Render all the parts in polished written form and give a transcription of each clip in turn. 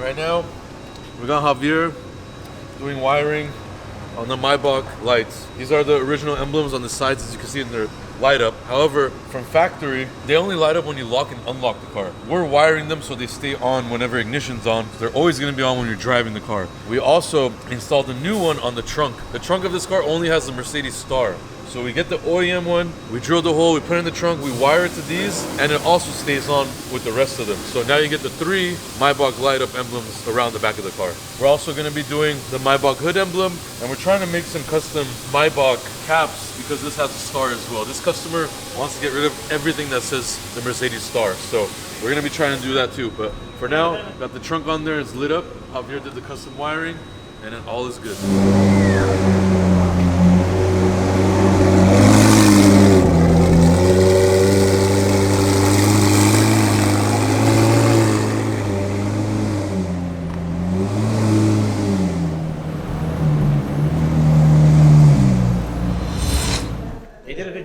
Right now, we got Javier doing wiring on the Maybach lights. These are the original emblems on the sides, as you can see in their light up. However, from factory, they only light up when you lock and unlock the car. We're wiring them so they stay on whenever ignition's on. They're always going to be on when you're driving the car. We also installed a new one on the trunk. The trunk of this car only has the Mercedes star. So we get the OEM one, we drill the hole, we put it in the trunk, we wire it to these, and it also stays on with the rest of them. So now you get the 3 Maybach light up emblems around the back of the car. We're also going to be doing the Maybach hood emblem, and we're trying to make some custom Maybach caps because this has a star as well. This customer wants to get rid of everything that says the Mercedes star. So we're going to be trying to do that too. But for now, got the trunk on there, it's lit up. Javier did the custom wiring, and then all is good.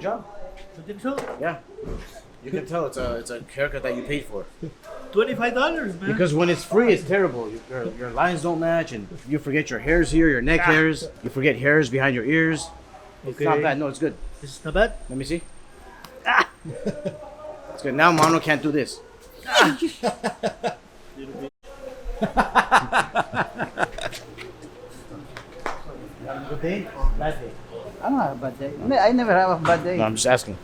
Job. You think so? Yeah. You can tell it's a haircut that you paid for. $25, man. Because when it's free, it's terrible. Your lines don't match, and you forget your hairs here, your neck hairs. You forget hairs behind your ears. It's not bad. No, it's good. It's not bad. Let me see. Ah! It's good. Now Mano can't do this. Ah! Good day or bad day? I don't have a bad day. I never have a bad day. No, I'm just asking.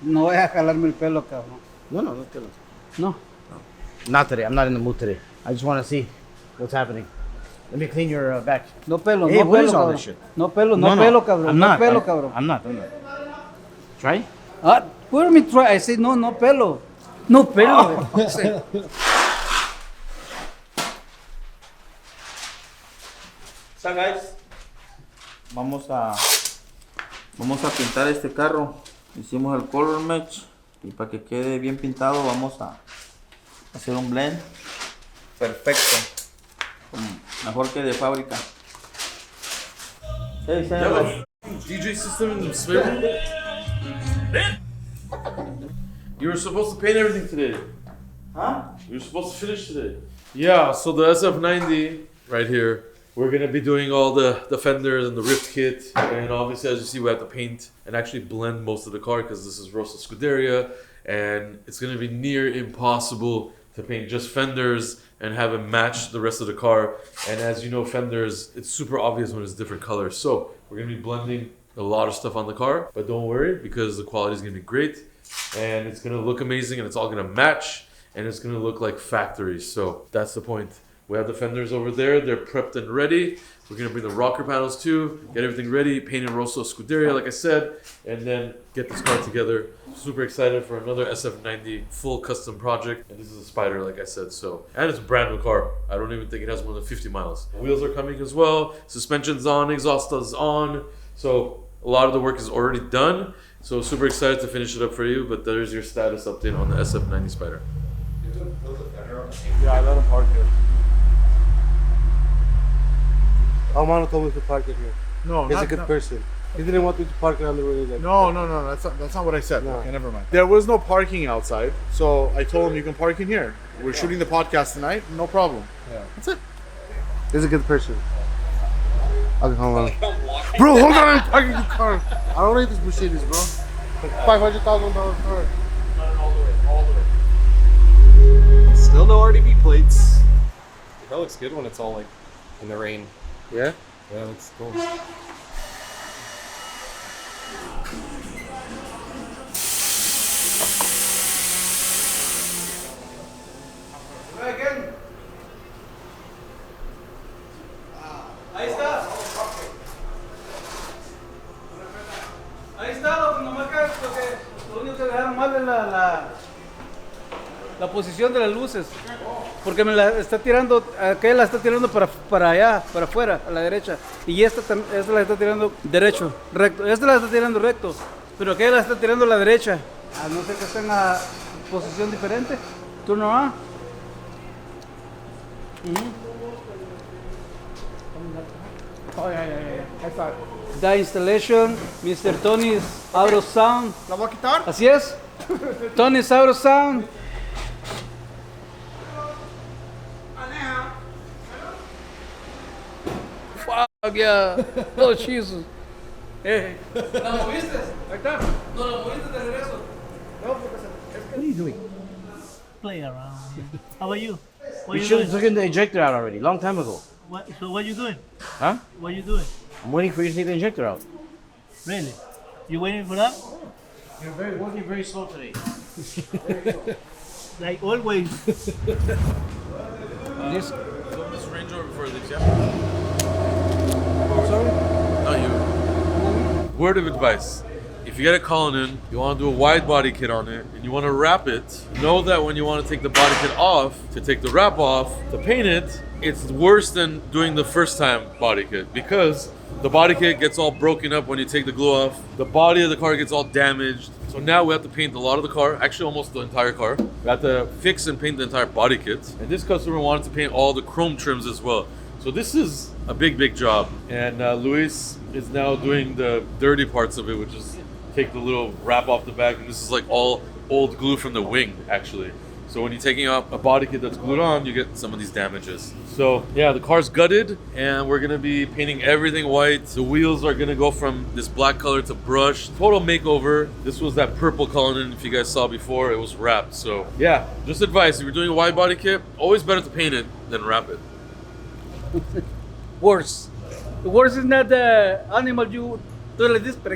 No voy a jalarme el pelo, cabrón. No. No. Not today. I'm not in the mood today. I just want to see what's happening. Let me clean your back. No pelo, Hey, no what pelo, is all cabrón. this shit? No pelo, No, no no. pelo, cabrón. I'm no not. pelo, cabrón. I'm not. Try? What do me try? I say no pelo. No pelo. So guys, vamos a pintar este carro. Hicimos el color match y para que quede bien pintado vamos a hacer un blend perfecto, mejor que de fábrica. Hey, Sam. DJ system in the spare. You were supposed to paint everything today. Huh? You were supposed to finish today. Yeah, so the SF90 right here, we're gonna be doing all the fenders and the rift kit, and obviously as you see we have to paint and actually blend most of the car because this is Rosso Scuderia, and it's gonna be near impossible to paint just fenders and have it match the rest of the car. And as you know, fenders, it's super obvious when it's different colors. So we're gonna be blending a lot of stuff on the car, but don't worry because the quality is gonna be great and it's gonna look amazing and it's all gonna match and it's gonna look like factory. So that's the point. We have the fenders over there, they're prepped and ready. We're gonna bring the rocker panels too, get everything ready, paint in Rosso Scuderia like I said, and then get this car together. Super excited for another SF90 full custom project. And this is a Spider like I said, so. And it's a brand new car. I don't even think it has more than 50 miles. Wheels are coming as well, suspension's on, exhaust is on. So a lot of the work is already done. So super excited to finish it up for you, but there's your status update on the SF90 Spider. Yeah, I let him park here. Almano told me to park it here. No, He's a good person. He didn't want me to park it on the road. Like, No, that's not what I said. No. Okay, never mind. There was no parking outside, so I told him you can park in here. We're shooting the podcast tonight, no problem. Yeah. That's it. He's a good person. Okay, hold on. Bro, hold on, I'm parking the car. I don't like this Mercedes, bro. Like $500,000 car. Still no RDB plates. That looks good when it's all like in the rain. Yeah? Yeah, it looks cool. Ahí está. Ahí está, nomás que lo único que dejaron mal es la posición de las luces. Porque me la está tirando, aquella la está tirando para allá, para afuera, a la derecha. Y esta la está tirando derecho, recto. Esta la está tirando recto, pero aquella la está tirando a la derecha. A no ser que esté en la posición diferente. Turno A. Oh, yeah. I saw it. The installation, Mr. Tony's out of sound. ¿La voy a quitar? Así es. Tony's out of sound. fuck yeah. Oh, Jesus. Hey. ¿La moviste? Ahí está. No, la moviste de regreso. No, porque What are you doing? Play around. How about you? What You you should doing? have taken the injector out already, long time ago. So what you doing? Huh? What you doing? I'm waiting for you to take the injector out. Really? You waiting for that? You're working very slow today. Like always. This Range Rover before this, yeah? Sorry? Not you. Word of advice. If you get a Cullinan, you want to do a wide body kit on it, and you want to wrap it, know that when you want to take the body kit off, to take the wrap off, to paint it, it's worse than doing the first time body kit, because the body kit gets all broken up when you take the glue off, the body of the car gets all damaged, so now we have to paint a lot of the car, actually almost the entire car. We have to fix and paint the entire body kit, and this customer wanted to paint all the chrome trims as well. So this is a big job, and Luis is now doing the dirty parts of it, which is take the little wrap off the back, and this is like all old glue from the wing, actually. So when you're taking out a body kit that's glued on, you get some of these damages. So yeah, the car's gutted, and we're gonna be painting everything white. The wheels are gonna go from this black color to brush. Total makeover. This was that purple Cullinan, if you guys saw before, it was wrapped. So yeah, just advice, if you're doing a wide body kit, always better to paint it than wrap it. Horse. The horse is not the animal you do like this. No,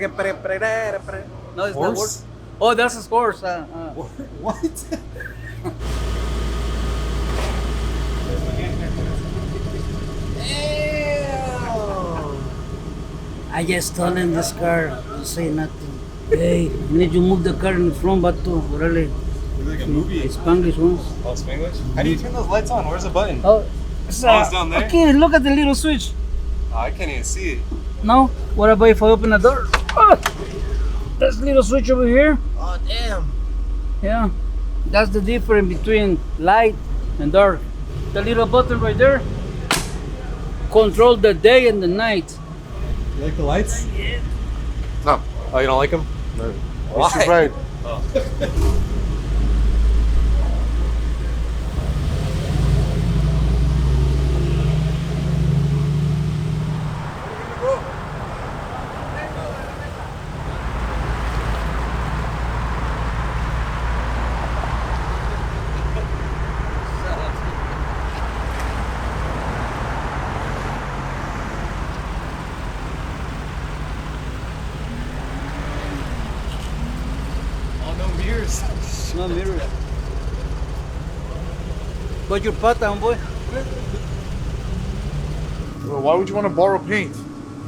it's not horse. Oh, that's a horse. What? I just told him this car, don't say nothing. Hey, you need to move the car in front, Bato. Really? Like a movie. Spanglish ones. Oh, Spanglish? How do you turn those lights on? Where's the button? Oh, it's down there? Okay, look at the little switch. Oh, I can't even see it. No? What about if I open the door? Oh, that's little switch over here. Oh, damn. Yeah. That's the difference between light and dark. The little button right there control the day and the night. You like the lights? No. Oh, you don't like them? No. Why? It's too bright. Oh, no mirrors. No mirror. But your pata, homeboy. Well, why would you want to borrow paint?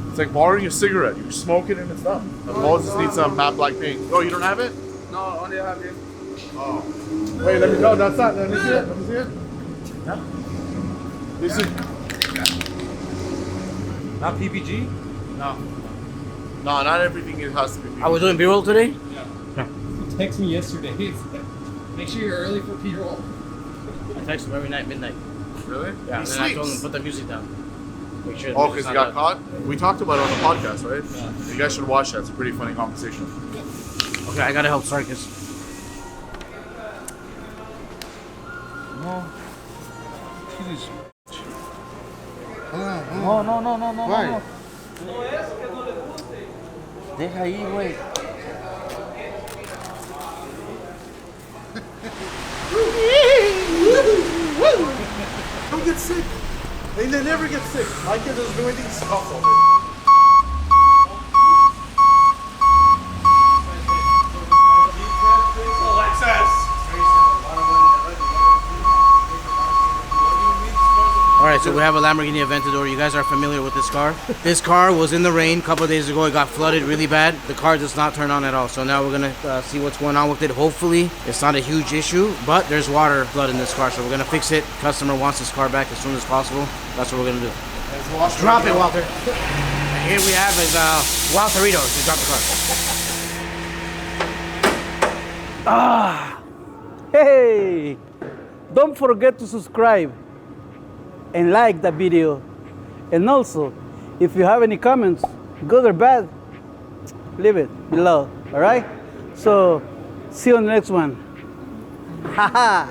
It's like borrowing a cigarette. You smoke it and it's done. Moses needs some matte black paint. Oh, you don't have it? No, only have it. Oh. Wait, let me know. That's not. Let me see it. Let me see it. Yeah. This is. Not PPG? No. No, not everything it has to be. I was doing B-roll today? Text me yesterday. Make sure you're early for P-roll. I text him every night, midnight. Really? Yeah, He and then I told him sleeps. to put the music down. Make sure the Oh, music's because he not got loud. caught? We talked about it on the podcast, right? You guys should watch that. It's a pretty funny conversation. Okay, I gotta help Sarkis. No. No. Why? Deja ahí, güey. Don't get sick. They never get sick. My kid doesn't do anything. He coughs all day. Alright, so we have a Lamborghini Aventador. You guys are familiar with this car. This car was in the rain a couple of days ago. It got flooded really bad. The car does not turn on at all. So now we're gonna see what's going on with it. Hopefully, it's not a huge issue, but there's water flood in this car. So we're gonna fix it. Customer wants this car back as soon as possible. That's what we're gonna do. Drop it, Walter. And here we have is Walterito. Just drop the car. Hey! Don't forget to subscribe and like the video. And also, if you have any comments, good or bad, leave it below. Alright? So, see you on the next one. Haha!